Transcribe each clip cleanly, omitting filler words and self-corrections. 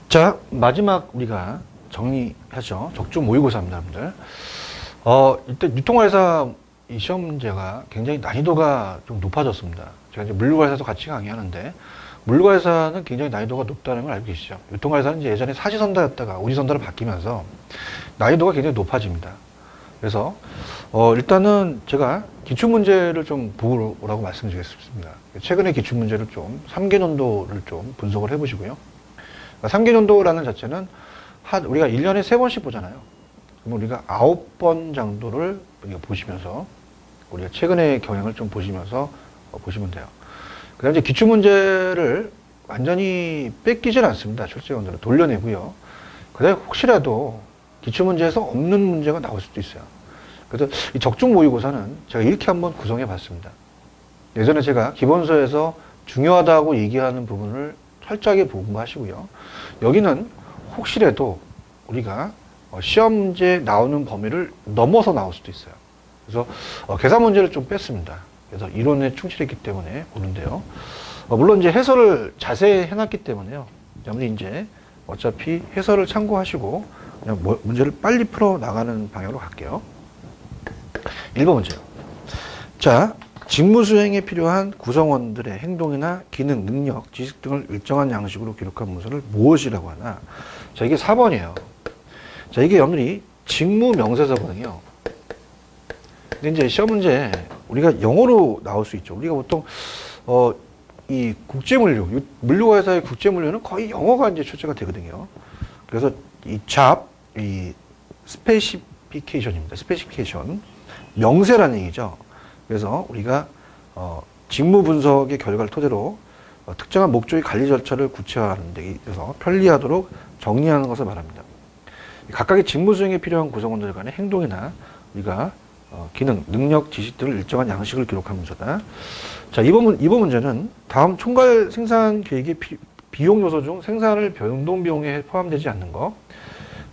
자, 마지막 우리가 정리하죠. 적중 모의고사입니다, 여러분들. 일단 유통회사 이 시험 문제가 굉장히 난이도가 좀 높아졌습니다. 제가 이제 물류회사도 같이 강의하는데, 물류회사는 굉장히 난이도가 높다는 걸 알고 계시죠. 유통회사는 이제 예전에 사지선다였다가 오지선다로 바뀌면서 난이도가 굉장히 높아집니다. 그래서, 일단은 제가 기출문제를 좀 보고 오라고 말씀드리겠습니다. 최근에 기출문제를 좀, 3개년도를 좀 분석을 해보시고요. 3개년도라는 자체는 우리가 1년에 3번씩 보잖아요. 그럼 우리가 9번 정도를 우리가 보시면서 우리가 최근의 경향을 좀 보시면서 보시면 돼요. 그 다음에 기출문제를 완전히 뺏기질 않습니다. 출제원들은 돌려내고요. 그 다음에 혹시라도 기출문제에서 없는 문제가 나올 수도 있어요. 그래서 이 적중 모의고사는 제가 이렇게 한번 구성해 봤습니다. 예전에 제가 기본서에서 중요하다고 얘기하는 부분을 철저하게 공부하시고요. 여기는 혹시라도 우리가 시험 문제 나오는 범위를 넘어서 나올 수도 있어요. 그래서 계산 문제를 좀 뺐습니다. 그래서 이론에 충실했기 때문에 오는데요. 물론 이제 해설을 자세히 해놨기 때문에요. 여러분이 이제 어차피 해설을 참고하시고 그냥 문제를 빨리 풀어 나가는 방향으로 갈게요. 1번 문제요. 자, 직무 수행에 필요한 구성원들의 행동이나 기능, 능력, 지식 등을 일정한 양식으로 기록한 문서를 무엇이라고 하나? 자, 이게 4번이에요. 자, 이게 여러분들이 직무 명세서거든요. 근데 이제 시험 문제 우리가 영어로 나올 수 있죠. 우리가 보통 이 국제물류, 물류회사의 국제물류는 거의 영어가 이제 출제가 되거든요. 그래서 이 이 스페시피케이션입니다. 스페시피케이션. 명세라는 얘기죠. 그래서 우리가 직무 분석의 결과를 토대로 특정한 목적의 관리 절차를 구체화하는 데 있어서 편리하도록 정리하는 것을 말합니다. 각각의 직무 수행에 필요한 구성원들 간의 행동이나 우리가 기능, 능력, 지식들을 일정한 양식을 기록한 문서다. 자, 이번 문제는 다음 총괄 생산 계획의 비용 요소 중 생산을 변동 비용에 포함되지 않는 거.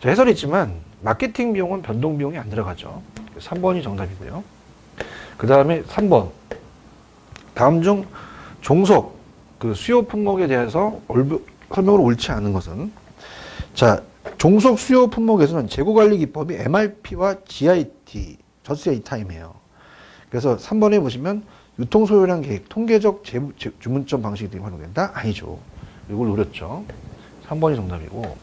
자, 해설이 있지만 마케팅 비용은 변동 비용이 안 들어가죠. 3번이 정답이고요. 그 다음에 3번. 다음 중 종속, 수요 품목에 대해서 설명으로 옳지 않은 것은? 자, 종속 수요 품목에서는 재고관리 기법이 MRP와 GIT, Just in Time이에요. 그래서 3번에 보시면 유통소요량 계획, 통계적 주문점 방식이 등이 활용된다? 아니죠. 이걸 노렸죠. 3번이 정답이고.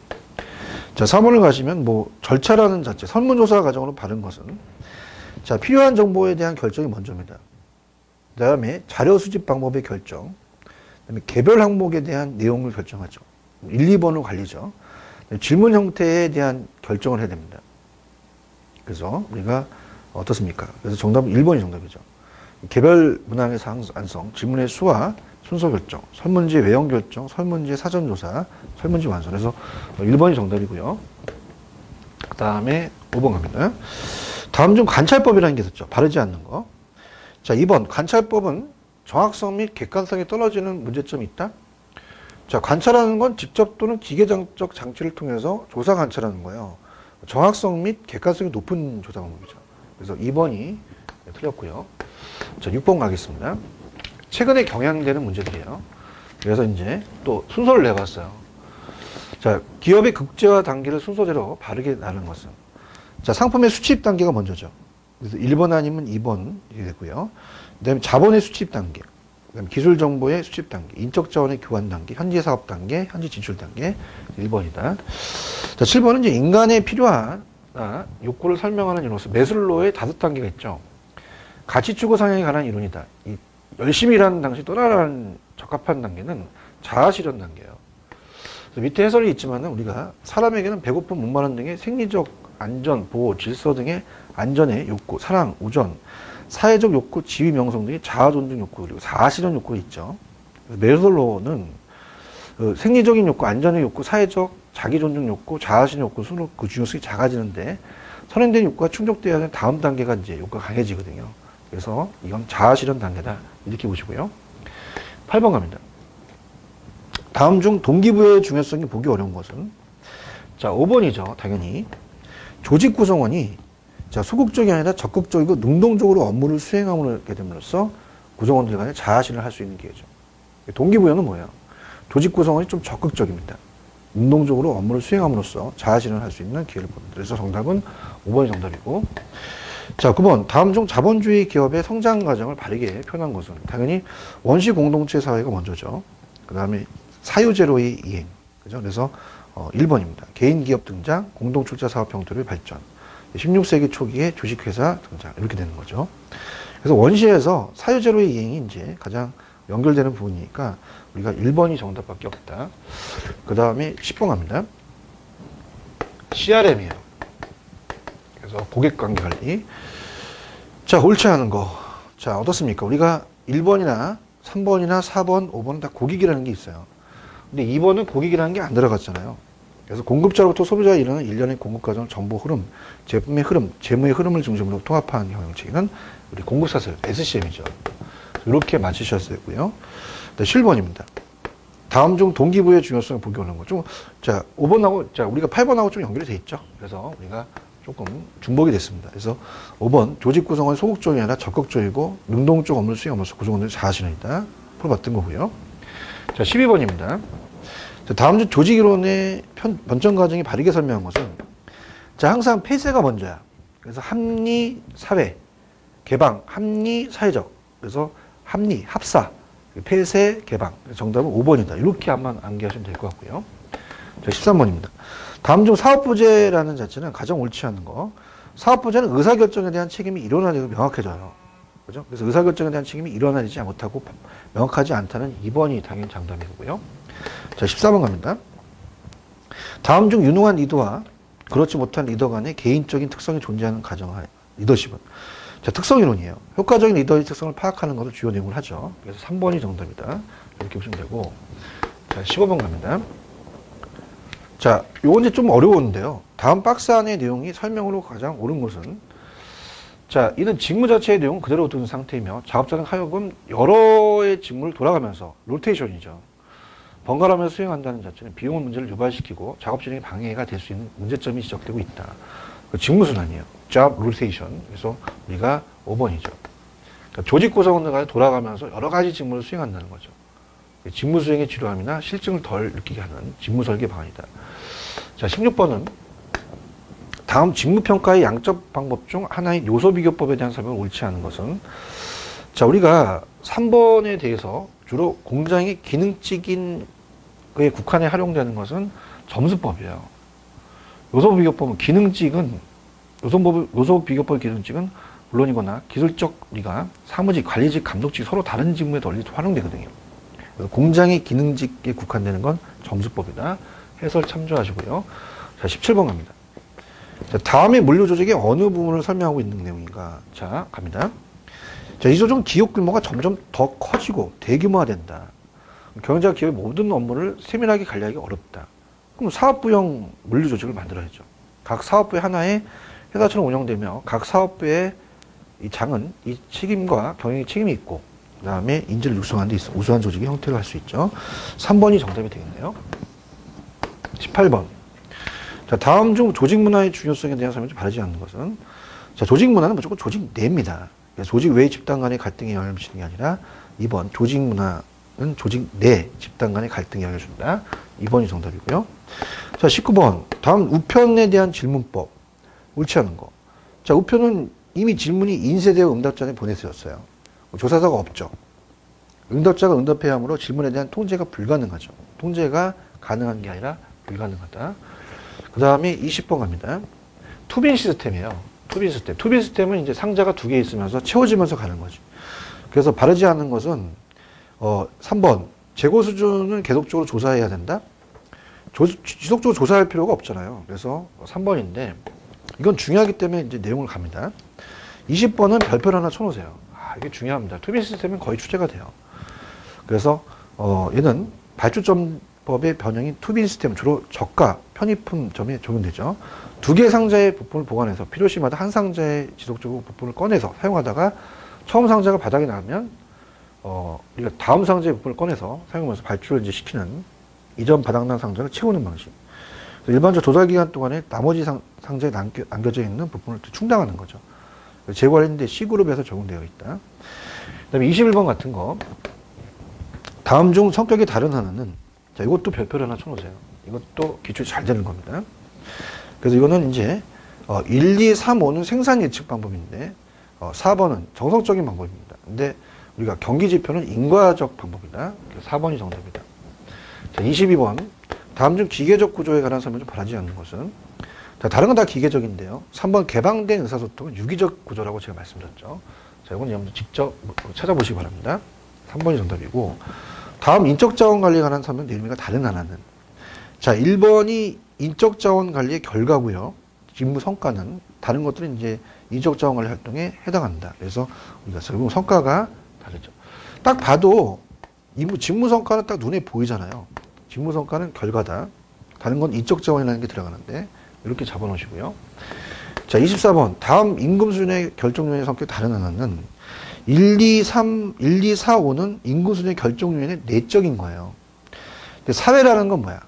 자, 4번을 가시면 절차라는 자체, 설문조사 과정으로 바른 것은? 자, 필요한 정보에 대한 결정이 먼저입니다. 그 다음에 자료 수집 방법의 결정, 그 다음에 개별 항목에 대한 내용을 결정하죠. 1, 2번을 관리죠. 질문 형태에 대한 결정을 해야 됩니다. 그래서 우리가 어떻습니까? 그래서 정답은 1번이 정답이죠. 개별 문항의 사안성, 질문의 수와 순서 결정, 설문지 외형 결정, 설문지 사전 조사, 설문지 완성. 그래서 1번이 정답이고요. 그 다음에 5번 갑니다. 다음 중 관찰법이라는 게 있었죠. 바르지 않는 거. 자, 2번. 관찰법은 정확성 및 객관성이 떨어지는 문제점이 있다. 자, 관찰하는 건 직접 또는 기계적 장치를 통해서 조사 관찰하는 거예요. 정확성 및 객관성이 높은 조사 방법이죠. 그래서 2번이 틀렸고요. 자, 6번 가겠습니다. 최근에 경향되는 문제들이에요. 그래서 이제 또 순서를 내봤어요. 자, 기업의 국제화 단계를 순서대로 바르게 나누는 것은? 자, 상품의 수취입 단계가 먼저죠. 그래서 1번 아니면 2번이 되고요. 그 다음에 자본의 수취입 단계, 그 다음에 기술 정보의 수취입 단계, 인적 자원의 교환 단계, 현지 사업 단계, 현지 진출 단계, 1번이다. 자, 7번은 이제 인간에 필요한 욕구를 설명하는 이론으로서 매슬로의 5단계가 있죠. 가치 추구 상향에 관한 이론이다. 이 열심히 일하는 당시 또 다른 적합한 단계는 자아 실현 단계예요. 밑에 해설이 있지만은 우리가 사람에게는 배고픔, 목마른 등의 생리적 안전, 보호, 질서 등의 안전의 욕구, 사랑, 우전, 사회적 욕구, 지위, 명성 등의 자아 존중 욕구, 그리고 자아 실현 욕구가 있죠. 매슬로우는 생리적인 욕구, 안전의 욕구, 사회적, 자기 존중 욕구, 자아 실현 욕구 순으로 그 중요성이 작아지는데 선행된 욕구가 충족되어야 하는 다음 단계가 이제 욕구가 강해지거든요. 그래서 이건 자아 실현 단계다. 이렇게 보시고요. 8번 갑니다. 다음 중 동기부여의 중요성이 보기 어려운 것은? 자, 5번이죠. 당연히. 조직 구성원이 소극적이 아니라 적극적이고 능동적으로 업무를 수행함으로 됨으로써 구성원들 간에 자아실현을 할 수 있는 기회죠. 동기부여는 뭐예요? 조직 구성원이 좀 적극적입니다. 능동적으로 업무를 수행함으로써 자아실현을 할 수 있는 기회를 본다. 그래서 정답은 5번이 정답이고. 자, 9번. 다음 중 자본주의 기업의 성장 과정을 바르게 표현한 것은 당연히 원시 공동체 사회가 먼저죠. 그 다음에 사유제로의 이행. 그죠? 그래서 1번입니다. 개인 기업 등장, 공동출자 사업 형태의 발전. 16세기 초기에 주식회사 등장. 이렇게 되는 거죠. 그래서 원시에서 사유제로의 이행이 이제 가장 연결되는 부분이니까 우리가 1번이 정답밖에 없다. 그 다음에 10번 갑니다. CRM이에요. 그래서 고객관계관리. 자, 옳지 않은 거. 자, 어떻습니까? 우리가 1번이나 3번이나 4번, 5번 다 고객이라는 게 있어요. 근데 2번은 고객이라는 게 안 들어갔잖아요. 그래서 공급자로부터 소비자에 이르는 일련의 공급과정, 정보 흐름, 제품의 흐름, 재무의 흐름을 중심으로 통합하는 경영체계는 우리 공급사슬, SCM이죠. 이렇게 맞추셨어야 되고요. 7번입니다. 다음 중 동기부여의 중요성을 보기하는 거. 좀, 자, 5번하고, 자, 우리가 8번하고 좀 연결이 돼 있죠. 그래서 우리가 조금 중복이 됐습니다. 그래서 5번, 조직 구성은 소극적이 아니라 적극적이고 능동적 업무를 수행하면서 구성원들의 자아실현이다. 풀어봤던 거고요. 자, 12번입니다. 자, 다음 중 조직 이론의 번전 과정이 바르게 설명한 것은, 자, 항상 폐쇄가 먼저야. 그래서 합리, 사회, 개방, 합리, 사회적. 그래서 합리, 합사, 폐쇄, 개방. 정답은 5번이다. 이렇게 한번 암기하시면 될 것 같고요. 자, 13번입니다. 다음 중 사업부재라는 자체는 가장 옳지 않은 거. 사업부재는 의사결정에 대한 책임이 일어나야 명확해져요. 그죠? 그래서 의사결정에 대한 책임이 일어나지 못하고 명확하지 않다는 2번이 당연히 정답이고요. 자, 14번 갑니다. 다음 중 유능한 리더와 그렇지 못한 리더 간의 개인적인 특성이 존재하는 가정하에 리더십은. 자, 특성이론이에요. 효과적인 리더의 특성을 파악하는 것을 주요 내용을 하죠. 그래서 3번이 정답이다. 이렇게 보시면 되고. 자, 15번 갑니다. 자, 요건 이제 좀 어려웠는데요. 다음 박스 안의 내용이 설명으로 가장 옳은 것은, 자, 이는 직무 자체의 내용은 그대로 두는 상태이며 작업자는 하여금 여러의 직무를 돌아가면서 로테이션이죠. 번갈아가면서 수행한다는 자체는 비용 문제를 유발시키고 작업 진행에 방해가 될 수 있는 문제점이 지적되고 있다. 그 직무순환이에요. job rotation. 그래서 우리가 5번이죠. 그러니까 조직 구성원들과 돌아가면서 여러 가지 직무를 수행한다는 거죠. 직무 수행의 지루함이나 실증을 덜 느끼게 하는 직무 설계 방안이다. 자, 16번은 다음 직무평가의 양적 방법 중 하나인 요소비교법에 대한 설명을 옳지 않은 것은, 자, 우리가 3번에 대해서 주로 공장의 기능적인 그에 국한에 활용되는 것은 점수법이에요. 요소비교법은 기능직은, 요소비교법 기능직은 물론이거나 기술적 우리가 사무직, 관리직, 감독직 서로 다른 직무에 널리 활용되거든요. 그래서 공장의 기능직에 국한되는 건 점수법이다. 해설 참조하시고요. 자, 17번 갑니다. 자, 다음에 물류 조직의 어느 부분을 설명하고 있는 내용인가. 자, 갑니다. 자, 이 조직은 기업 규모가 점점 더 커지고 대규모화된다. 경영자가 기업의 모든 업무를 세밀하게 관리하기 어렵다. 그럼 사업부형 물류 조직을 만들어야죠. 각 사업부의 하나의 회사처럼 운영되며 각 사업부의 이 장은 이 책임과 경영의 책임이 있고, 그 다음에 인재를 육성하는 데 있어 우수한 조직의 형태를 할 수 있죠. 3번이 정답이 되겠네요. 18번. 자, 다음 중 조직 문화의 중요성에 대한 설명이 좀 바르지 않는 것은, 자, 조직 문화는 무조건 조직 내입니다. 조직 외 집단 간의 갈등에 영향을 미치는 게 아니라 2번 조직 문화는 조직 내 집단 간의 갈등에 영향을 준다. 2번이 정답이고요. 자, 19번. 다음 우편에 대한 질문법. 옳지 않은 거. 자, 우편은 이미 질문이 인쇄되어 응답자에 보내서였어요. 조사사가 없죠. 응답자가 응답해야 하므로 질문에 대한 통제가 불가능하죠. 통제가 가능한 게 아니라 불가능하다. 그 다음에 20번 갑니다. 투빈 시스템이에요. 투빈 시스템. 투빈 시스템은 이제 상자가 2개 있으면서 채워지면서 가는 거지. 그래서 바르지 않은 것은 3번. 재고 수준을 계속적으로 조사해야 된다. 지속적으로 조사할 필요가 없잖아요. 그래서 3번인데 이건 중요하기 때문에 이제 내용을 갑니다. 20번은 별표를 하나 쳐놓으세요. 이게 중요합니다. 투빈 시스템은 거의 출제가 돼요. 그래서 얘는 발주점법의 변형인 투빈 시스템 주로 저가, 편의품점에 적용되죠. 2개의 상자의 부품을 보관해서 필요시마다 한 상자의 지속적으로 부품을 꺼내서 사용하다가 처음 상자가 바닥에 나면 우리가 다음 상자의 부품을 꺼내서 사용하면서 발주를 이제 시키는 이전 바닥난 상자를 채우는 방식. 일반적 조달 기간 동안에 나머지 상자에 남겨져 있는 부품을 충당하는 거죠. 재고하는데 C그룹에서 적용되어 있다. 그 다음에 21번 같은 거. 다음 중 성격이 다른 하나는, 자, 이것도 별표를 하나 쳐놓으세요. 이것도 기출이 잘 되는 겁니다. 그래서 이거는 이제 1, 2, 3, 5는 생산 예측 방법인데 4번은 정석적인 방법입니다. 근데 우리가 경기 지표는 인과적 방법이다. 4번이 정답이다. 자, 22번. 다음 중 기계적 구조에 관한 설명을 좀 바라지 않는 것은? 자, 다른 건 다 기계적인데요. 3번 개방된 의사소통은 유기적 구조라고 제가 말씀드렸죠. 자, 이건 여러분들 직접 찾아보시기 바랍니다. 3번이 정답이고, 다음 인적 자원 관리에 관한 설명 내용과 다른 하나는? 자, 1번이 인적 자원 관리의 결과고요. 직무 성과는 다른 것들은 이제 인적 자원 관리 활동에 해당한다. 그래서 우리가 결국 성과가 다르죠. 딱 봐도 직무 성과는 딱 눈에 보이잖아요. 직무 성과는 결과다. 다른 건 인적 자원이라는 게 들어가는데 이렇게 잡아놓으시고요. 자, 24번. 다음 임금 수준의 결정 요인의 성격이 다른 하나는 1, 2, 4, 5는 임금 수준의 결정 요인의 내적인 거예요. 근데 사회라는 건 뭐야?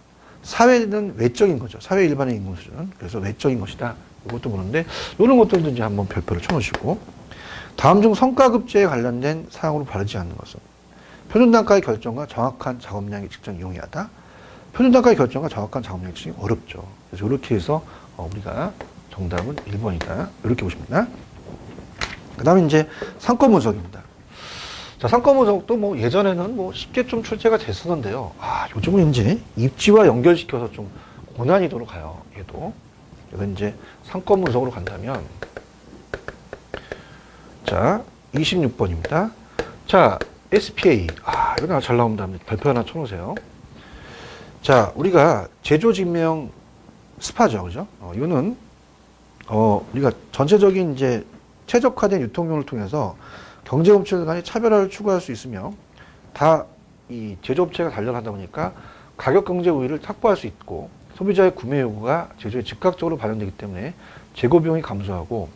사회는 외적인 거죠. 사회 일반의 임금 수준은. 그래서 외적인 것이다. 이것도 보는데 이런 것들도 이제 한번 별표를 쳐놓으시고, 다음 중 성과급제에 관련된 사항으로 바르지 않는 것은? 표준단가의 결정과 정확한 작업량의 측정이 용이하다. 표준단가의 결정과 정확한 작업량의 측정이 어렵죠. 그래서 이렇게 해서 우리가 정답은 1번이다. 이렇게 보십니다. 그 다음에 이제 상권 분석입니다. 자, 상권 분석도 뭐 예전에는 뭐 쉽게 좀 출제가 됐었는데요. 요즘은 이제 입지와 연결시켜서 좀 고난이도로 가요. 얘도. 그래서 이제 상권 분석으로 간다면, 자, 26번입니다. 자, SPA. 이거 잘 나옵니다. 발표 하나 쳐놓으세요. 자, 우리가 제조직명 스파죠. 그죠? 이거는, 우리가 전체적인 이제 최적화된 유통망을 통해서 경제업체들 간의 차별화를 추구할 수 있으며, 다 이 제조업체가 단련하다 보니까 가격 경제 우위를 확보할 수 있고, 소비자의 구매 요구가 제조에 즉각적으로 반영되기 때문에 재고 비용이 감소하고,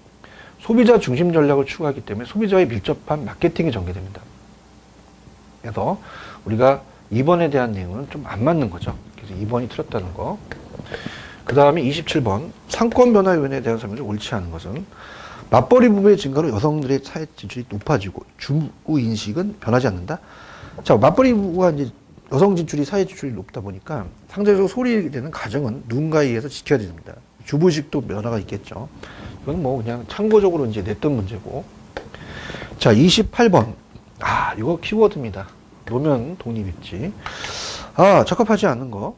소비자 중심 전략을 추구하기 때문에 소비자의 밀접한 마케팅이 전개됩니다. 그래서 우리가 2번에 대한 내용은 좀 안 맞는 거죠. 그래서 2번이 틀렸다는 거. 그 다음에 27번. 상권 변화 요인에 대한 설명이 옳지 않은 것은? 맞벌이 부부의 증가로 여성들의 사회 진출이 높아지고 주부 인식은 변하지 않는다. 자, 맞벌이 부부가 이제 여성 진출이 사회 진출이 높다 보니까 상대적으로 소홀되는 가정은 누군가에 의해서 지켜야 됩니다. 주부식도 변화가 있겠죠. 이건 뭐 그냥 참고적으로 이제 냈던 문제고. 자, 28번. 이거 키워드입니다. 노면 독립입지. 적합하지 않은 거.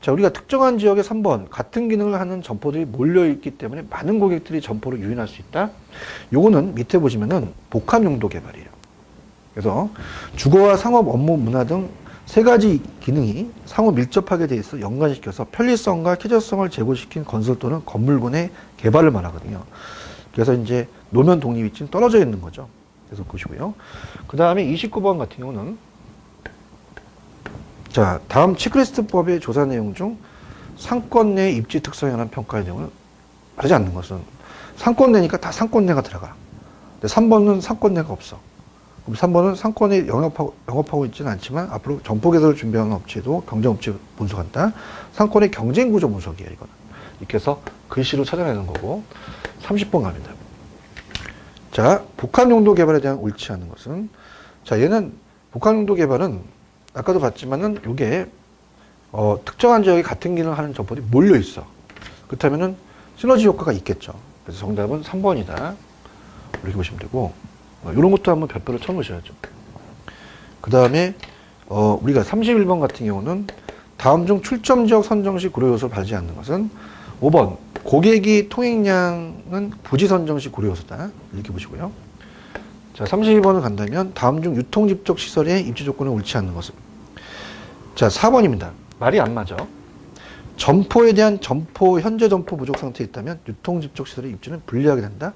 자, 우리가 특정한 지역에 3번 같은 기능을 하는 점포들이 몰려있기 때문에 많은 고객들이 점포를 유인할 수 있다. 요거는 밑에 보시면은 복합 용도 개발이에요. 그래서 주거와 상업, 업무, 문화 등 세 가지 기능이 상호 밀접하게 돼 있어 연관시켜서 편리성과 쾌적성을 제고시킨 건설 또는 건물군의 개발을 말하거든요. 그래서 이제 노면 독립입지는 떨어져 있는 거죠. 그래서 보시고요. 그 다음에 29번 같은 경우는, 자, 다음 체크리스트법의 조사 내용 중 상권 내 입지 특성에 관한 평가의 내용을 하지 않는 것은? 상권 내니까 다 상권 내가 들어가. 근데 3번은 상권 내가 없어. 그럼 3번은 상권에 영업하고 있지는 않지만 앞으로 점포 개설을 준비하는 업체도 경쟁업체 분석한다. 상권의 경쟁 구조 분석이에요, 이거는. 이렇게 해서 글씨로 찾아내는 거고. 30번 갑니다. 자, 복합 용도 개발에 대한 옳지 않은 것은? 자, 얘는 복합 용도 개발은 아까도 봤지만은 이게 특정한 지역에 같은 기능을 하는 점포들이 몰려 있어. 그렇다면은 시너지 효과가 있겠죠. 그래서 정답은 3번이다. 이렇게 보시면 되고, 이런 것도 한번 별표를 쳐놓으셔야죠. 그 다음에 우리가 31번 같은 경우는 다음 중 출점 지역 선정 시 고려 요소를 발지 않는 것은? 5번 고객이 통행량은 부지 선정 시 고려 요소다. 이렇게 보시고요. 자, 32번을 간다면 다음 중 유통 집적 시설의 입지 조건에 옳지 않는 것은? 자, 4번입니다. 말이 안 맞아. 점포에 대한 현재 점포 부족 상태에 있다면 유통 집적 시설의 입지는 불리하게 된다.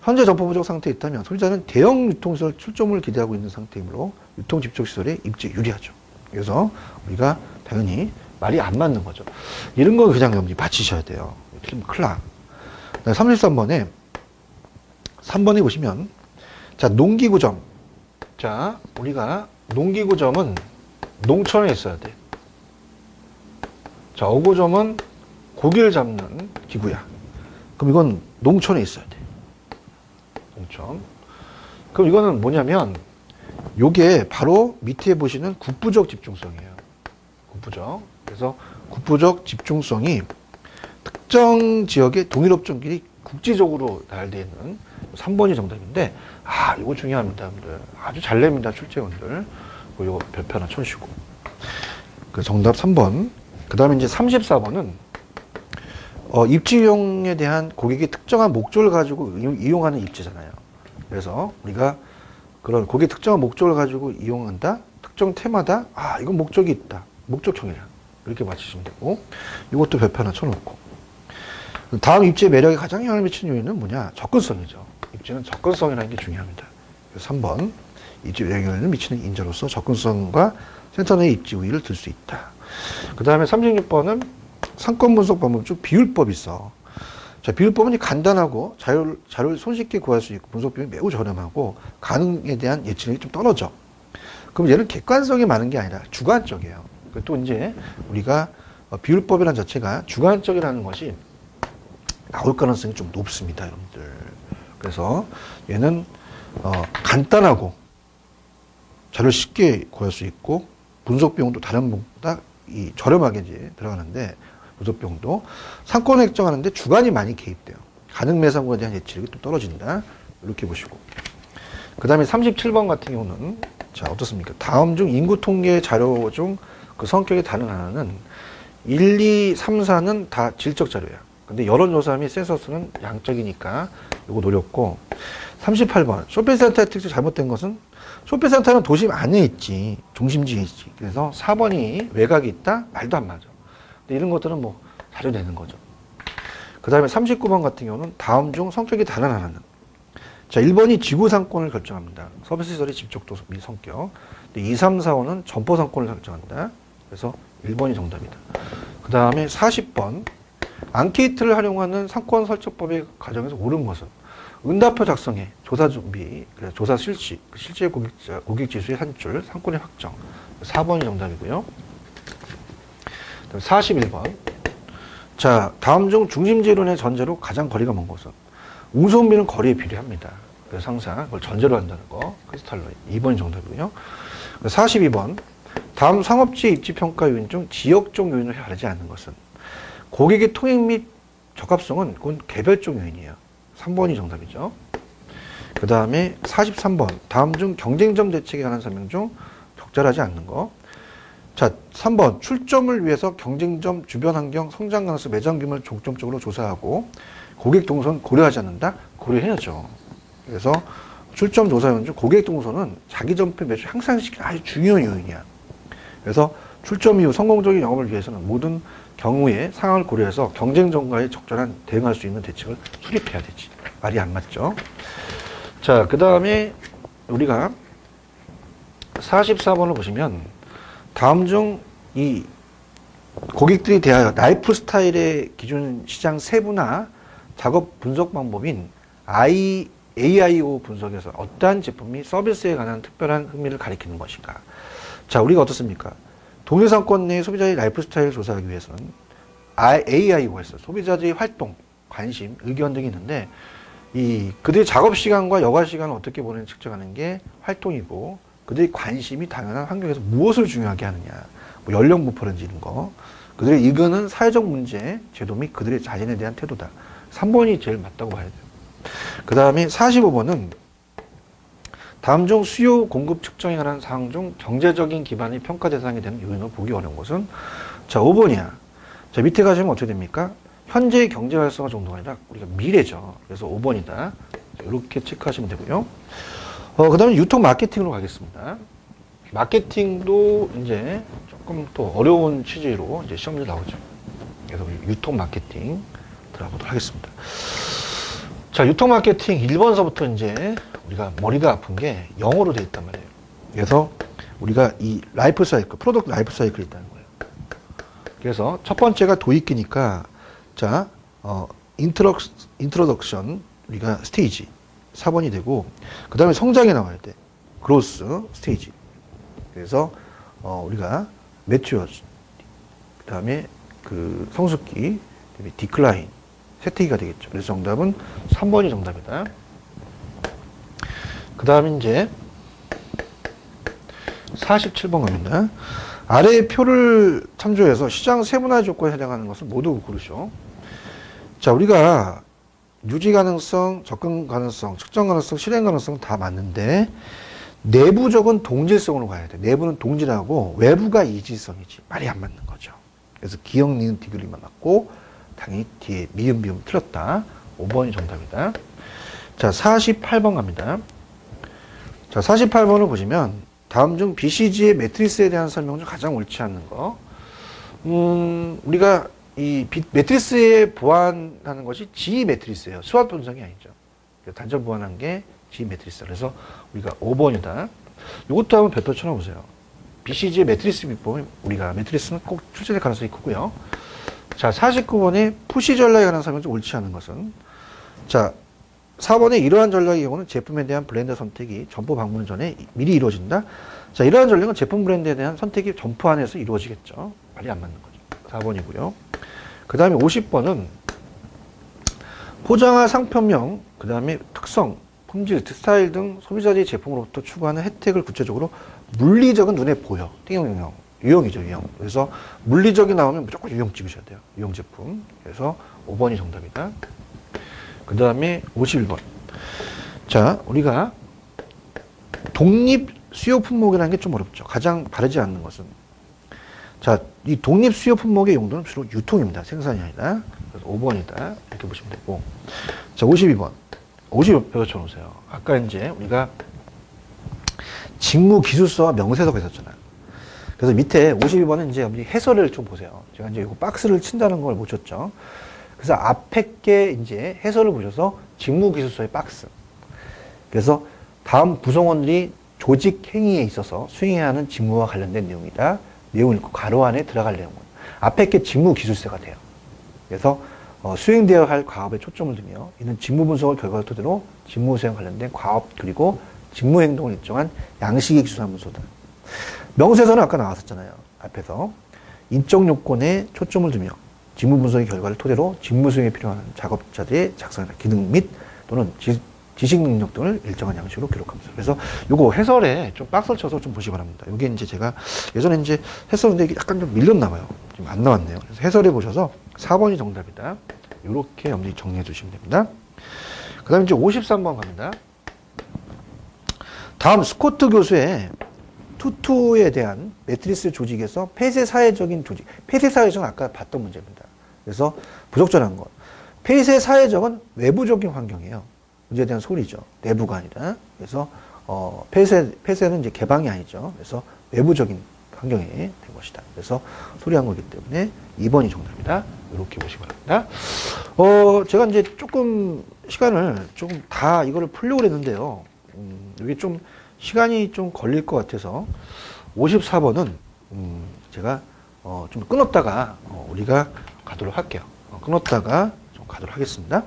현재 점포 부족 상태에 있다면 소비자는 대형 유통시설 출점을 기대하고 있는 상태이므로 유통 집적 시설의 입지에 유리하죠. 그래서 우리가 당연히 말이 안 맞는 거죠. 이런 거 그냥 여러분이 맞히셔야 돼요. 틀리면 큰일 나. 33번에 3번에 보시면, 자, 농기구점. 자, 우리가 농기구점은 농촌에 있어야 돼. 자, 어구점은 고기를 잡는 기구야. 그럼 이건 농촌에 있어야 돼. 농촌. 그럼 이거는 뭐냐면, 요게 바로 밑에 보시는 국부적 집중성이에요. 국부적. 그래서 국부적 집중성이 특정 지역의 동일 업종끼리 국지적으로 나열되어 있는 3번이 정답인데, 이거 중요합니다, 여러분들. 아주 잘 냅니다, 출제원들. 이거 별표 하나 쳐주시고. 그 정답 3번. 그 다음에 이제 34번은, 입지용에 대한 고객의 특정한 목적을 가지고 이용하는 입지잖아요. 그래서 우리가 그런 고객 특정한 목적을 가지고 이용한다? 특정 테마다? 이건 목적이 있다. 목적형이라. 이렇게 맞추시면 되고, 이것도 별표 하나 쳐놓고. 다음 입지의 매력에 가장 영향을 미치는 요인은 뭐냐? 접근성이죠. 입지는 접근성이라는 게 중요합니다. 그래서 3번. 입지에 영향을 미치는 인자로서 접근성과 센터 내의 입지 우위를 들 수 있다. 그 다음에 36번은 상권 분석 방법 중 비율법이 있어. 자, 비율법은 간단하고 자료를 손쉽게 구할 수 있고 분석 비용이 매우 저렴하고 가능에 대한 예측력이 좀 떨어져. 그럼 얘는 객관성이 많은 게 아니라 주관적이에요. 또 이제 우리가 비율법이라는 자체가 주관적이라는 것이 나올 가능성이 좀 높습니다, 여러분들. 그래서 얘는 간단하고 자료를 쉽게 구할 수 있고 분석 비용도 다른 분보다 저렴하게 이제 들어가는데 분석 비용도 상권을 결정하는데 주관이 많이 개입돼요. 가능 매상고에 대한 예측력이 또 떨어진다. 이렇게 보시고. 그 다음에 37번 같은 경우는 자, 어떻습니까? 다음 중 인구 통계 자료 중 그 성격이 다른 하나는 1, 2, 3, 4는 다 질적 자료야. 근데 여론조사 및 센서스는 양적이니까 이거 노렸고. 38번 쇼핑센터의 특징 잘못된 것은 쇼핑센터는 도심 안에 있지, 중심지에 있지. 그래서 4번이 외곽이 있다? 말도 안 맞아. 근데 이런 것들은 뭐 자료 내는 거죠. 그 다음에 39번 같은 경우는 다음 중 성격이 다른 하나는. 자, 1번이 지구 상권을 결정합니다. 서비스 시설의 집적도 및 성격. 근데 2, 3, 4, 5는 점포 상권을 결정한다. 그래서 1번이 정답이다. 그 다음에 40번. 앙케이트를 활용하는 상권 설정법의 과정에서 옳은 것은 응답표 작성에 조사 준비, 조사 실시, 실제 고객 지수의 산출, 상권의 확정. 4번이 정답이고요. 41번. 자, 다음 중 중심지론의 전제로 가장 거리가 먼 것은 운송비는 거리에 비례합니다. 그래서 항상 그걸 전제로 한다는 거. 크리스탈 로이. 2번이 정답이고요. 42번. 다음 상업지의 입지평가 요인 중 지역적 요인을 다르지 않는 것은 고객의 통행 및 적합성은 그건 개별적 요인이에요. 3번이 정답이죠. 그 다음에 43번. 다음 중 경쟁점 대책에 관한 설명 중 적절하지 않는 거. 자, 3번. 출점을 위해서 경쟁점 주변 환경, 성장 가능성, 매장 규모를 중점적으로 조사하고 고객 동선 고려하지 않는다? 고려해야죠. 그래서 출점 조사 요인 중 고객 동선은 자기 점포 매출 향상시키는 아주 중요한 요인이야. 그래서 출점 이후 성공적인 영업을 위해서는 모든 경우의 상황을 고려해서 경쟁점과의 적절한 대응할 수 있는 대책을 수립해야 되지. 말이 안 맞죠? 자, 그 다음에 우리가 44번을 보시면 다음 중 이 고객들이 대하여 라이프 스타일의 기준 시장 세분화 작업 분석 방법인 AIO 분석에서 어떠한 제품이 서비스에 관한 특별한 흥미를 가리키는 것인가. 자, 우리가 어떻습니까? 동일 상권 내 소비자의 라이프 스타일을 조사하기 위해서는 AIO가 있어요. 소비자들의 활동, 관심, 의견 등이 있는데 그들의 작업 시간과 여가 시간을 어떻게 보내는지 측정하는 게 활동이고 그들의 관심이 당연한 환경에서 무엇을 중요하게 하느냐. 뭐 연령 분포라든지 이런 거. 그들의 의견은 사회적 문제, 제도 및 그들의 자신에 대한 태도다. 3번이 제일 맞다고 봐야 돼요. 그 다음에 45번은 다음 중 수요 공급 측정에 관한 사항 중 경제적인 기반이 평가 대상이 되는 요인을 보기 어려운 것은 자, 5번이야. 자, 밑에 가시면 어떻게 됩니까? 현재의 경제 활성화 정도가 아니라 우리가 미래죠. 그래서 5번이다. 이렇게 체크하시면 되고요. 그 다음에 유통 마케팅으로 가겠습니다. 마케팅도 이제 조금 또 어려운 취지로 이제 시험지 나오죠. 그래서 유통 마케팅 들어가보도록 하겠습니다. 자, 유통 마케팅 1번서부터 이제 우리가 머리가 아픈 게 영어로 되어 있단 말이에요. 그래서 우리가 이 라이프 사이클, 프로덕트 라이프 사이클이 있다는 거예요. 그래서 첫 번째가 도입기니까 자, 인트로덕션 우리가 스테이지 4번이 되고 그 다음에 성장에 나와야 돼. 그로스 스테이지. 그래서 우리가 매튜어즈 그 다음에 그 성숙기 그다음에 디클라인 세태기가 되겠죠. 그래서 정답은 3번이 정답이다. 그 다음에 이제 47번 갑니다. 아래의 표를 참조해서 시장 세분화 조건에 해당하는 것을 모두 고르시오. 자, 우리가 유지 가능성, 접근 가능성, 측정 가능성, 실행 가능성 다 맞는데 내부적인 동질성으로 가야 돼. 내부는 동질하고 외부가 이질성이지. 말이 안 맞는 거죠. 그래서 기역, 니은, 디귿만 맞고 당연히 뒤에 미음, 비음 틀렸다. 5번이 정답이다. 자, 48번 갑니다. 자, 48번을 보시면 다음 중 BCG의 매트리스에 대한 설명 중 가장 옳지 않는 거. 우리가 이 매트리스에 보완하는 것이 G 매트리스예요. 수학 분석이 아니죠. 단전 보완한 게 G 매트리스. 그래서 우리가 5번이다. 이것도 한번 별표 쳐놓으세요. BCG의 매트리스 비법은 우리가 매트리스는 꼭 출제될 가능성이 크고요. 자, 49번에 푸시 전략에 관한 설명 중 옳지 않은 것은, 자, 4번에 이러한 전략의 경우는 제품에 대한 브랜드 선택이 점포 방문 전에 미리 이루어진다. 자, 이러한 전략은 제품 브랜드에 대한 선택이 점포 안에서 이루어지겠죠. 말이 안 맞는 거죠. 4번이고요. 그 다음에 50번은 포장화 상표명, 그 다음에 특성, 품질, 스타일 등 소비자들이 제품으로부터 추구하는 혜택을 구체적으로 물리적인 눈에 보여. 띵용, 유형이죠, 유형. 그래서 물리적이 나오면 무조건 유형 찍으셔야 돼요. 유형 제품. 그래서 5번이 정답이다. 그 다음에 51번. 자, 우리가 독립 수요 품목이라는 게 좀 어렵죠. 가장 바르지 않는 것은. 자, 이 독립 수요 품목의 용도는 주로 유통입니다. 생산이 아니라. 그래서 5번이다. 이렇게 보시면 되고. 자, 52번. 50번 배워쳐놓으세요. 아까 이제 우리가 직무 기술서와 명세서가 있었잖아요. 그래서 밑에 52번은 이제 해설을 좀 보세요. 제가 이제 이거 박스를 친다는 걸 못 쳤죠. 그래서 앞에 게 이제 해설을 보셔서 직무 기술서의 박스. 그래서 다음 구성원들이 조직 행위에 있어서 수행해야 하는 직무와 관련된 내용이다. 내용을 읽고 가로 안에 들어갈 내용은 앞에 게 직무 기술서가 돼요. 그래서 수행되어야 할 과업에 초점을 두며 이는 직무 분석을 결과를 토대로 직무 수행 관련된 과업 그리고 직무 행동을 일정한 양식의 기술사무소다. 명세서는 아까 나왔었잖아요. 앞에서 인적 요건에 초점을 두며 직무 분석의 결과를 토대로 직무 수행에 필요한 작업자들의 작성이나 기능 및 또는 지식 능력 등을 일정한 양식으로 기록하면서. 그래서 요거 해설에 좀 박스를 쳐서 좀 보시기 바랍니다. 요게 이제 제가 예전에 이제 했었는데 이게 약간 좀 밀렸나 봐요. 지금 안 나왔네요. 그래서 해설해 보셔서 4번이 정답이다. 요렇게 염두에 정리해 주시면 됩니다. 그 다음에 이제 53번 갑니다. 다음 스코트 교수의 투투에 대한 매트리스 조직에서 폐쇄 사회적인 조직. 폐쇄 사회적은 아까 봤던 문제입니다. 그래서 부적절한 것. 폐쇄 사회적은 외부적인 환경이에요. 문제에 대한 소리죠. 내부가 아니라. 그래서 폐쇄는 이제 개방이 아니죠. 그래서 외부적인 환경에 된 것이다. 그래서 소리한 거기 때문에 2번이 정답이다. 이렇게 보시기 바랍니다. 제가 이제 조금 시간을 조금 다 이거를 풀려고 했는데요. 이게 좀 시간이 좀 걸릴 것 같아서 54번은 제가 좀 끊었다가 우리가 가도록 할게요. 끊었다가 좀 가도록 하겠습니다.